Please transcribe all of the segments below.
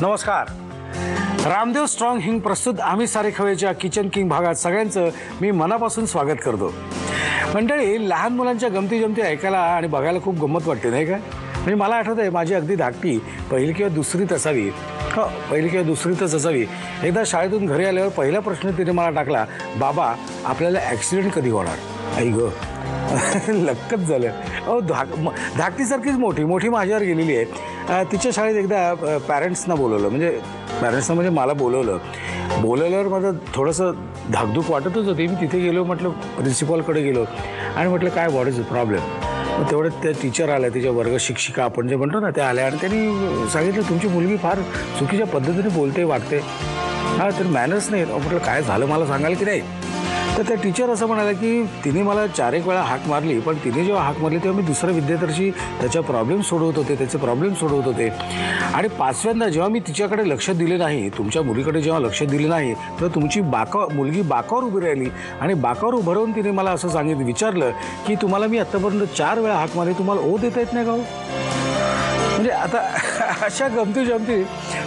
नमस्कार. रामदेव स्ट्रॉंग हिंग प्रस्तुत आम्ही सारे खवेच्या किचन किंग भागात सगळ्यांचं मी मनापासून स्वागत करतो. मंडळी, लहान मुलांच्या गमती जमती ऐकायला आणि बघायला खूप गंमत वाटते नाही का? म्हणजे मला आठवतंय माझी अगदी धाकटी पहिली किंवा दुसरीत असावी. हो, पहिली किंवा दुसरीतच असावी. एकदा शाळेतून घरी आल्यावर पहिला प्रश्न तिने मला टाकला, बाबा आपल्याला ॲक्सिडेंट कधी होणार? आई ग लक्कच झालं. अहो, धाकटीसारखीच मोठी मोठी माझ्यावर गेलेली आहे. तिच्या शाळेत एकदा पॅरेंट्सना बोलवलं, म्हणजे मला बोलवल्यावर माझं थोडंसं धाकधूक वाटतच होती. मी तिथे गेलो, म्हटलं प्रिन्सिपॉलकडे गेलो आणि म्हटलं काय व्हॉट इज द प्रॉब्लेम. मग तेवढ्यात त्या टीचर आल्या, तिच्या वर्ग शिक्षिका आपण जे म्हणतो ना, त्या आल्या आणि त्यांनी सांगितलं तुमची मुलगी फार चुकीच्या पद्धतीने बोलते वागते. हां, तर मॅनर्स नाही. म्हटलं काय झालं मला सांगाल की नाही? तर त्या टीचर असं म्हणाल्या की तिने मला 4 एक वेळा हाक मारली, पण तिने जेव्हा हाक मारली तेव्हा मी दुसऱ्या विद्यार्थ्याशी त्याचे प्रॉब्लेम सोडवत होते. आणि 5व्यांदा जेव्हा मी तिच्याकडे लक्ष दिले नाही, तुमच्या मुलीकडे जेव्हा लक्ष दिले नाही, तेव्हा तुमची मुलगी बाकावर उभी राहिली आणि बाकावर उभं राहून तिने मला असं विचारलं की तुम्हाला मी आत्तापर्यंत 4 वेळा हाक मारली, तुम्हाला ओ देता येत नाही का? म्हणजे आता अशा गमती जमती.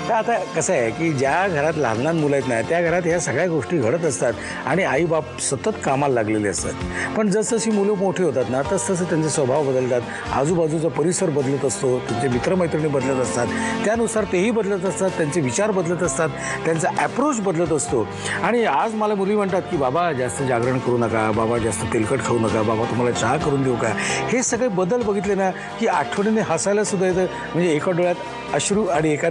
तर आता कसं आहे की ज्या घरात लहान लहान मुलं आहेत ना, त्या घरात ह्या सगळ्या गोष्टी घडत असतात आणि आईबाप सतत कामाला लागलेले असतात. पण जसजशी मुलं मोठी होतात ना, तसतसं त्यांचे स्वभाव बदलतात, आजूबाजूचा परिसर बदलत असतो, त्यांचे मित्रमैत्रिणी बदलत असतात, त्यानुसार तेही बदलत असतात, त्यांचे विचार बदलत असतात, त्यांचा ॲप्रोच बदलत असतो. आणि आज मला मुली म्हणतात की बाबा जास्त जागरण करू नका, बाबा जास्त तेलकट खाऊ नका, बाबा तुम्हाला चहा करून देऊ का? हे सगळे बदल बघितले ना की आठवणीने हसायला सुद्धा येतं. म्हणजे एका डोळ्यात अश्रू आणि एका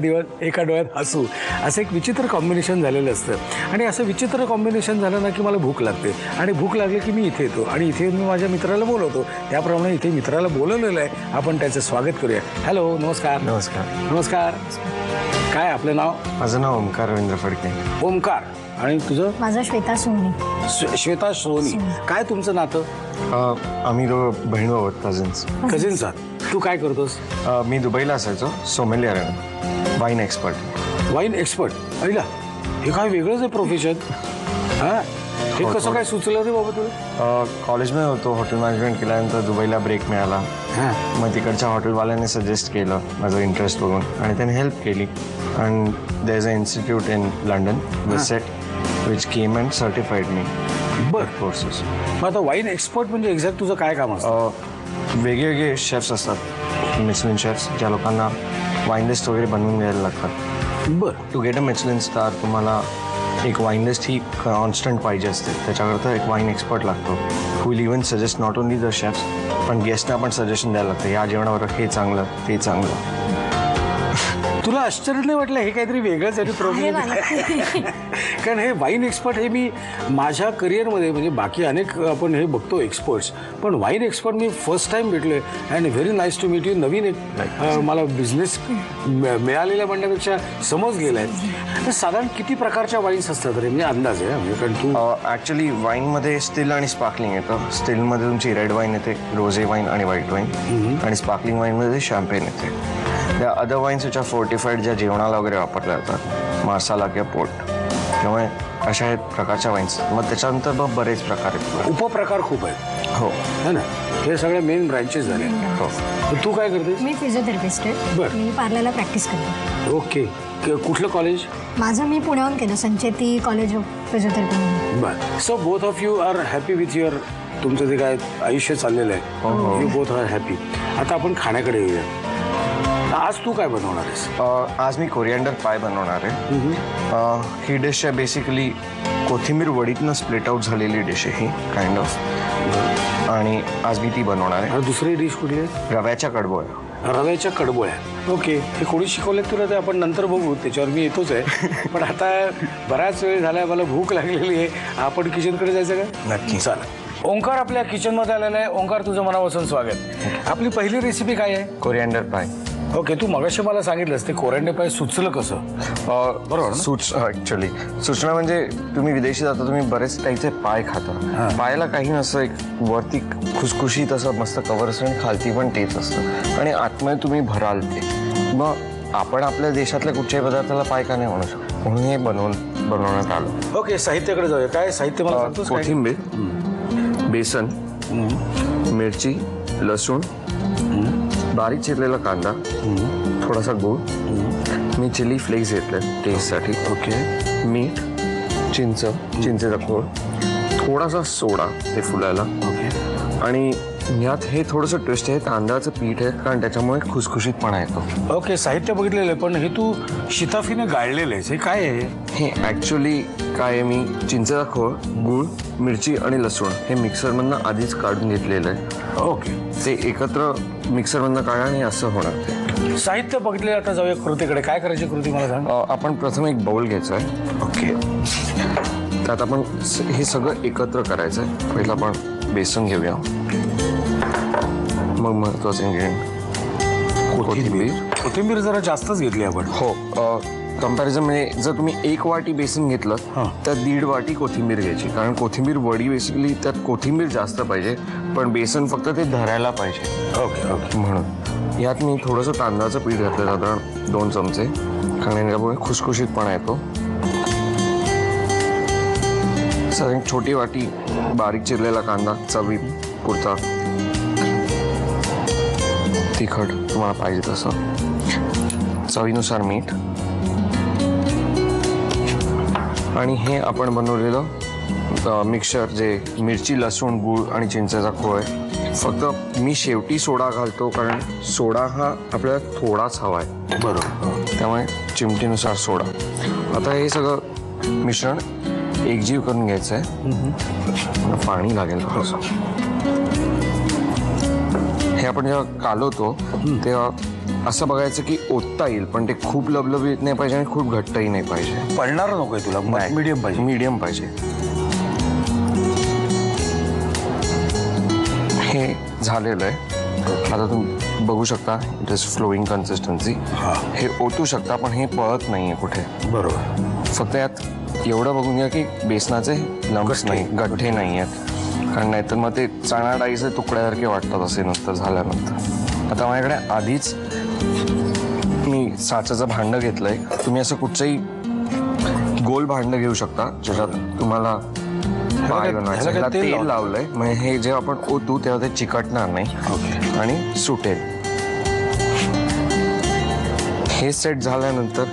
डोळ्यात हसू, असं एक विचित्र कॉम्बिनेशन झालेलं असतं. आणि असं विचित्र कॉम्बिनेशन झालं ना की मला भूक लागते आणि भूक लागली की मी इथे येतो आणि इथे मी माझ्या मित्राला बोलवतो. त्याप्रमाणे इथे मित्राला बोलवलेलं आहे, आपण त्याचं स्वागत करूया. हॅलो, नमस्कार. नमस्कार. काय आपलं नाव? माझं नाव ओमकार रवींद्र फडके. ओमकार. आणि तुझं? माझं श्वेता सोनी. श्वेता सोनी. काय तुमचं नातं? आम्ही बहीण आहोत, कझिन्स आहात. तू काय करतोस? मी दुबईला असायचो, सोमेलियर आहे, वाईन एक्सपर्ट. ऐला, हे काय वेगळंच आहे प्रोफेशन. हां, हे कसं काय सुचलं रे बाबा तुला? कॉलेजमध्ये होतो, हॉटेल मॅनेजमेंट केल्यानंतर दुबईला ब्रेक मिळाला. मग तिकडच्या हॉटेलवाल्याने सजेस्ट केलं माझं इंटरेस्ट बघून आणि त्याने हेल्प केली. And there is a institute in London, विसेट, which came and certified me. बरं, कोर्सेस. मग आता वाईन एक्सपर्ट म्हणजे एक्झॅक्ट तुझं काय काम असतं? वेगवेगळे शेफ्स असतात, मिशलिन शेफ्स, ज्या लोकांना वाईन लिस्ट वगैरे बनवून द्यायला लागतात. बरं. To get a Michelin star तुम्हाला एक वाईन लिस्ट ही कॉन्स्टंट पाहिजे असते. त्याच्याकरता एक वाईन एक्सपर्ट लागतो, who will even suggest not only the chefs, पण गेस्टना पण सजेशन द्यायला लागतं, या जेवणावर हे चांगलं ते चांगलं. तुला आश्चर्य नाही वाटलं हे काहीतरी वेगळंच आहे प्रोफेशन? कारण हे वाईन एक्सपर्ट हे मी माझ्या करिअरमध्ये, म्हणजे बाकी अनेक आपण हे बघतो एक्सपर्ट्स, पण वाईन एक्सपर्ट मी फर्स्ट टाइम भेटलोय. And very nice to meet you. नवीन एक मला बिझनेस मिळालेला म्हणण्यापेक्षा समज गेला आहे. तर साधारण किती प्रकारच्या वाईन्स असतात रे, म्हणजे अंदाज आहे? म्हणजे कारण तू ॲक्च्युली वाईनमध्ये स्टिल आणि स्पार्कलिंग येतं. स्टिलमध्ये तुमची रेड वाईन येते, रोझे वाईन आणि व्हाईट वाईन, आणि स्पार्कलिंग वाईनमध्ये शॅम्पेन येते. त्या other wines which are fortified, ज्या जेवणाला वगैरे वापरल्या जातात, मसाला किंवा पोट, त्यामुळे अशा आहेत प्रकारच्या वाईन्स. मग त्याच्यानंतर मग बरेच प्रकार आहेत, उपप्रकार खूप आहेत. हो, है ना? हे सगळे मेन ब्रँचेस झाले. हो. तू काय करतेस? मी फिजिओथेरपिस्ट आहे. बरं. मी पार्लरला प्रॅक्टिस करते. ओके. कुठलं कॉलेज? माझं मी पुण्याहून केलं, संचेती कॉलेज ऑफ फिजिओथेरपी. बरं. So both of you are happy with your, तुमचं जे काय आयुष्य चाललेलं आहे, यू बोथ आर हॅपी. आता आपण खाण्याकडे येऊया. आज तू काय बनवणार आहेस? आज मी कोरिअँडर पाय बनवणार आहे. ही डिश आहे बेसिकली कोथिंबीर वडीतनं स्प्लिट आउट झालेली डिश आहे ही, काइंड ऑफ. आणि आज मी ती बनवणार आहे. दुसरी डिश कुठली आहे? रव्याच्या कडबोळ्या. रव्याच्या कडबोळ्या. ओके. हे कोणी शिकवलेत तुला ते आपण नंतर बघू, त्याच्यावर मी येतोच आहे. पण आता बराच वेळ झाला, मला भूक लागलेली आहे. आपण किचनकडे जायचं का? नक्की. चालेल. ओंकार आपल्या किचनमध्ये आलेला आहे. ओंकार, तुझं मनापासून स्वागत. आपली पहिली रेसिपी काय आहे? कोरिअँडर पाय. ओके. तू मगाशी मला सांगितलंस ते कोरिअँडर पाय सुचलं कसं? बरोबर. ॲक्च्युली सूचना म्हणजे तुम्ही विदेशी जाता, तुम्ही बरेच टाईपचे पाय खाता. पायाला काही नसतं, एक वरती खुसखुशीत असं मस्त कवर असतं आणि खालती पण तेच असतं, आणि आतमध्ये तुम्ही भराल ते. मग आपण आपल्या देशातल्या कुठच्याही पदार्थाला पाय का नाही म्हणू शकतो, म्हणून हे बनवण्यात आलं. ओके. साहित्याकडे जाऊया. काय साहित्य मला सांगतोस? कोथिंबीर, बेसन, मिरची, लसूण, बारीक चिरलेला कांदा, थोडासा गूळ, मी चिली फ्लेक्स घेतले टेस्टसाठी, ओके. मीठ, चिंचेचा खोळ, थोडासा सोडा ते फुलायला, ओके. आणि यात हे थोडंसं ट्विस्ट आहे, तांदळाचं पीठ आहे कारण त्याच्यामुळे खुसखुशीतपणा येतो. ओके, साहित्य बघितलेलं आहे, पण हे तू शिताफीने गाळलेलं आहेस, हे काय आहे? हे ॲक्च्युली काय आहे, मी चिंचेचा खोळ, गूळ, मिरची आणि लसूण हे मिक्सरमधनं आधीच काढून घेतलेलं आहे. ओके. ते एकत्र मिक्सरमधनं काढा आणि असं होणार ते. साहित्य बघितलेलं, आता जाऊया कृतीकडे. काय करायची कृती मला सांग. आपण प्रथम एक बाउल घ्यायचा आहे. ओके. त्यात आपण हे सगळं एकत्र करायचं आहे. पहिलं आपण बेसन घेऊया, मग महत्वाचं इन्ग्रेडियंट कोथिंबीर. कोथिंबीर जरा जास्तच घेतली आपण. हो, कम्पॅरिझन म्हणजे जर तुम्ही 1 वाटी बेसन घेतलं हां. तर 1.5 वाटी कोथिंबीर घ्यायची, कारण कोथिंबीर वडी बेसिकली त्यात कोथिंबीर जास्त पाहिजे, पण बेसन फक्त ते धरायला पाहिजे. ओके. ओके. म्हणून यात मी थोडंसं तांदळाचं पीठ घातलं, साधारण 2 चमचे, कारण त्यामुळे खुसखुशीतपणा येतो. साधारण छोटी वाटी बारीक चिरलेला कांदा, चवी पुरता तिखट तुम्हाला पाहिजे तसं, चवीनुसार मीठ, आणि हे आपण बनवलेलं मिक्सचर जे मिरची, लसूण, गूळ आणि चिंचेचा खोळ आहे. फक्त मी शेवटी सोडा घालतो कारण सोडा हा आपल्याला थोडाच हवा आहे. बरोबर. त्यामुळे चिमटीनुसार सोडा. आता हे सगळं मिश्रण एकजीव करून घ्यायचं आहे. पाणी लागेल थोडंसं. हे आपण जेव्हा कालवतो तेव्हा असं बघायचं की ओतता येईल, पण ते खूप लबलबीत नाही पाहिजे आणि खूप घट्टही नाही पाहिजे. पडणार नकोय तुला, मीडियम पाहिजे. मीडियम पाहिजे. हे झालेलं आहे. आता तुम्ही बघू शकता, इट इज फ्लोईंग कन्सिस्टन्सी. हे ओतू शकता, पण हे पळत नाही आहे कुठे. बरोबर. फक्त यात एवढं बघून घ्या की बेसनाचे लम्स नाही, गठ्ठे नाही आहेत, कारण नाहीतर मग ते चणा डाळीचे तुकड्यासारखे वाटतात असे नंतर झाल्यानंतर. आता माझ्याकडे आधीच मी साच्याचं भांडं घेतलंय. तुम्ही असं कुठचंही गोल भांडं घेऊ शकता ज्याच्यात तुम्हाला पाय बनवायचं. ह्याला तेल लावलंय, म्हणजे हे जेव्हा आपण ओतू तेव्हा ते चिकटणार नाही. ओके. आणि सुटेल. हे सेट झाल्यानंतर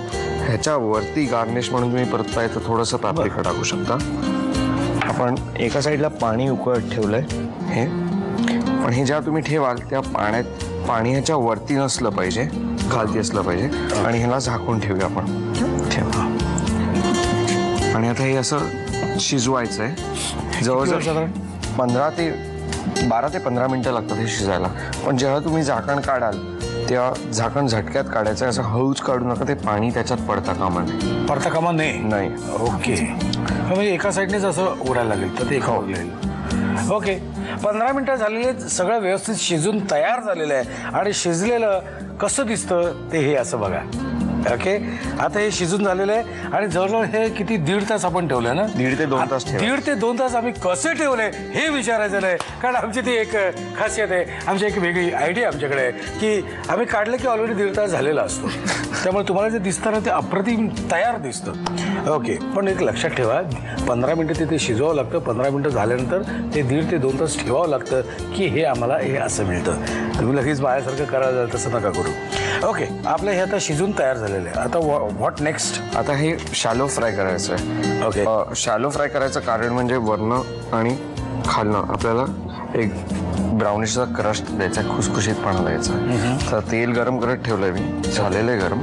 ह्याच्यावरती गार्निश म्हणून तुम्ही परत पाहिजे तर थोडंसं पापरिका टाकू शकता. आपण एका साईडला पाणी उकळत ठेवलंय हे, पण हे जेव्हा तुम्ही ठेवाल तेव्हा पाणी ह्याच्या वरती नसलं पाहिजे, खालती असलं पाहिजे. आणि ह्याला झाकून ठेवूया आपण. ठेवा. आणि आता हे असं शिजवायचं आहे. जवळजवळ 12 ते 15 मिनिटं लागतात हे शिजायला. पण जेव्हा तुम्ही झाकण काढाल तेव्हा झाकण झटक्यात काढायचं, असं हळूच काढू नका, ते पाणी त्याच्यात पडता कामा नये. पडता कामा नाही. ओके. म्हणजे एका साईडनेच असं उडायला लागेल तर ते एका लागेल. ओके. 15 मिनिटं झालेले, सगळं व्यवस्थित शिजून तयार झालेलं आहे. आणि शिजलेलं कसं दिसतं ते हे असं बघा. ओके. आता हे शिजून झालेलं आहे आणि जवळजवळ हे किती 1.5 तास आपण ठेवलं ना. 1.5 ते 2 तास. 1.5 ते 2 तास आम्ही कसे ठेवले हे विचारायचं नाही, कारण आमची ती एक खासियत आहे, आमची एक वेगळी आयडिया आमच्याकडे आहे की आम्ही काढलं की ऑलरेडी 1.5 तास झालेला असतो. त्यामुळे तुम्हाला जे दिसतं ना ते अप्रतिम तयार दिसतं. ओके. पण एक लक्षात ठेवा, 15 मिनिटं तिथे शिजवावं लागतं. 15 मिनिटं झाल्यानंतर ते 1.5 ते 2 तास ठेवावं लागतं की हे आम्हाला हे असं मिळतं. तुम्ही लगेच माझ्यासारखं करायला जाल तसं नका करू. ओके. आपलं हे आता शिजून तयार झालेलं आहे. आता व्हॉट नेक्स्ट? आता हे शॅलो फ्राय करायचं आहे. ओके. शॅलो फ्राय करायचं कारण म्हणजे वरनं आणि खालनं आपल्याला एक ब्राउनिशचा क्रस्ट द्यायचा, खुसखुशीतपणा द्यायचा. तर तेल गरम करत ठेवलंय मी, झालेलं आहे गरम.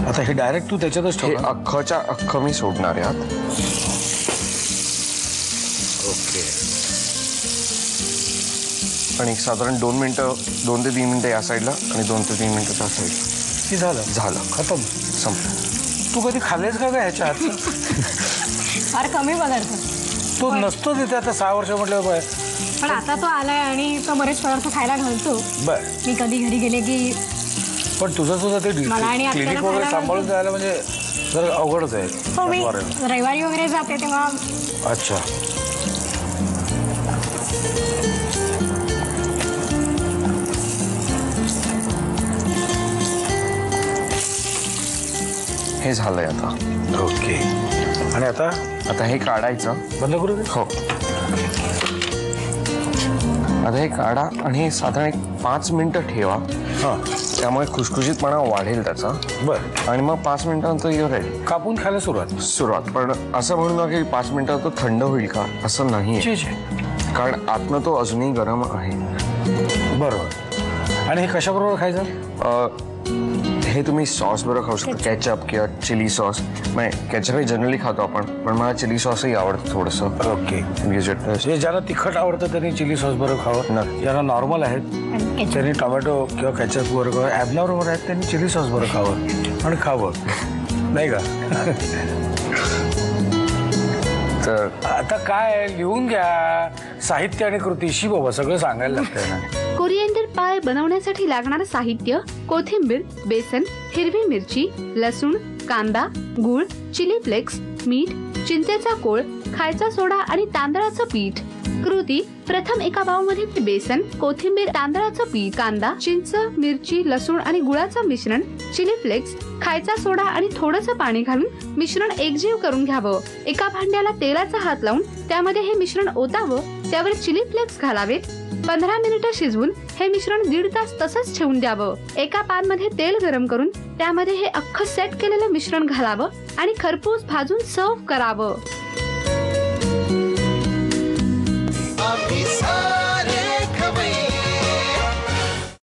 आता हे डायरेक्ट तू त्याच्यातच हे ठेव. अख्खच्या अख्खं मी सोडणार आहे आत. ओके. आणि साधारण 2 ते 3 मिनिटं या साईडला आणि 2 ते 3 मिनिटं त्या साईडला. की झालं खतम, संपलं. तू कधी खाल्लेस का ह्याच्या हात? फार कमी पदार्थ. तो नसतो तिथे आता 6 वर्ष म्हटलं. पण आता तो आलाय आणि तो बरेच पदार्थ खायला घालतो. बर. मी कधी घरी गेले की. पण तुझं सुद्धा ते मला आणि क्लिनिक आत्याला वगैरे खायला सांभाळून जायला म्हणजे जरा अवघडच आहे. हो, मी रविवारी वगैरे जाते तेव्हा. अच्छा. हे झालंय आता. ओके. आणि आता हे काढायचं. बंद करू दे. हो. आता हे काढा आणि हे साधारण एक 5 मिनिटं ठेवा. हां त्यामुळे खुसखुशीतपणा वाढेल त्याचा. बरं. आणि मग 5 मिनिटानंतर युअर रेडी. कापून खायला सुरुवात. पण असं म्हणू नका की 5 मिनिटात तो थंड होईल का, असं नाही. कारण आतनं तो अजूनही गरम आहे. बरोबर. आणि हे कशाबरोबर खायचं? हे तुम्ही सॉस बरोबर खाऊ शकता. केचप किंवा चिली सॉस. म्हणजे केचप हे जनरली खातो आपण, पण मला चिली सॉसही आवडतं थोडंसं. ओके. म्हणजे ज्यांना तिखट आवडतं त्यांनी चिली सॉस बरोबर खावं. ज्यांना नॉर्मल आहेत त्यांनी टोमॅटो किंवा केचप बरोबर, ॲबनॉर्मल आहेत त्यांनी चिली सॉस बरोबर खावं आणि खावं, नाही का? तर आता काय लिहून घ्या. साहित्य आणि कृतीशी बाबा सगळं सांगायला लागतंय ना. कोरिएंडर पाय बनवण्यासाठी लागणारं साहित्य: कोथिंबीर, बेसन, हिरवी मिरची, लसूण, कांदा, गूळ, चिली फ्लेक्स, मीठ, चिंचेचा कोळ, खायचा सोडा आणि तांदळाचं पीठ. कृती: प्रथम एका बाउलमध्ये बेसन, कोथिंबीर, तांदळाचं पीठ, कांदा, चिंच, मिरची, लसूण आणि गुळाचं मिश्रण, चिली फ्लेक्स, खायचा सोडा आणि थोडंसं पाणी घालून मिश्रण एकजीव करून घ्यावं. एका भांड्याला तेलाचा हात लावून त्यामध्ये हे मिश्रण ओतावं. त्यावर चिली फ्लेक्स घालावेत. 15 मिनिटं शिजवून हे मिश्रण 1.5 तास तसंच ठेवून द्यावं. एका पॅन मध्ये तेल गरम करून त्यामध्ये हे अख्खं सेट केलेलं मिश्रण घालावं आणि खरपूस भाजून सर्व्ह करावं.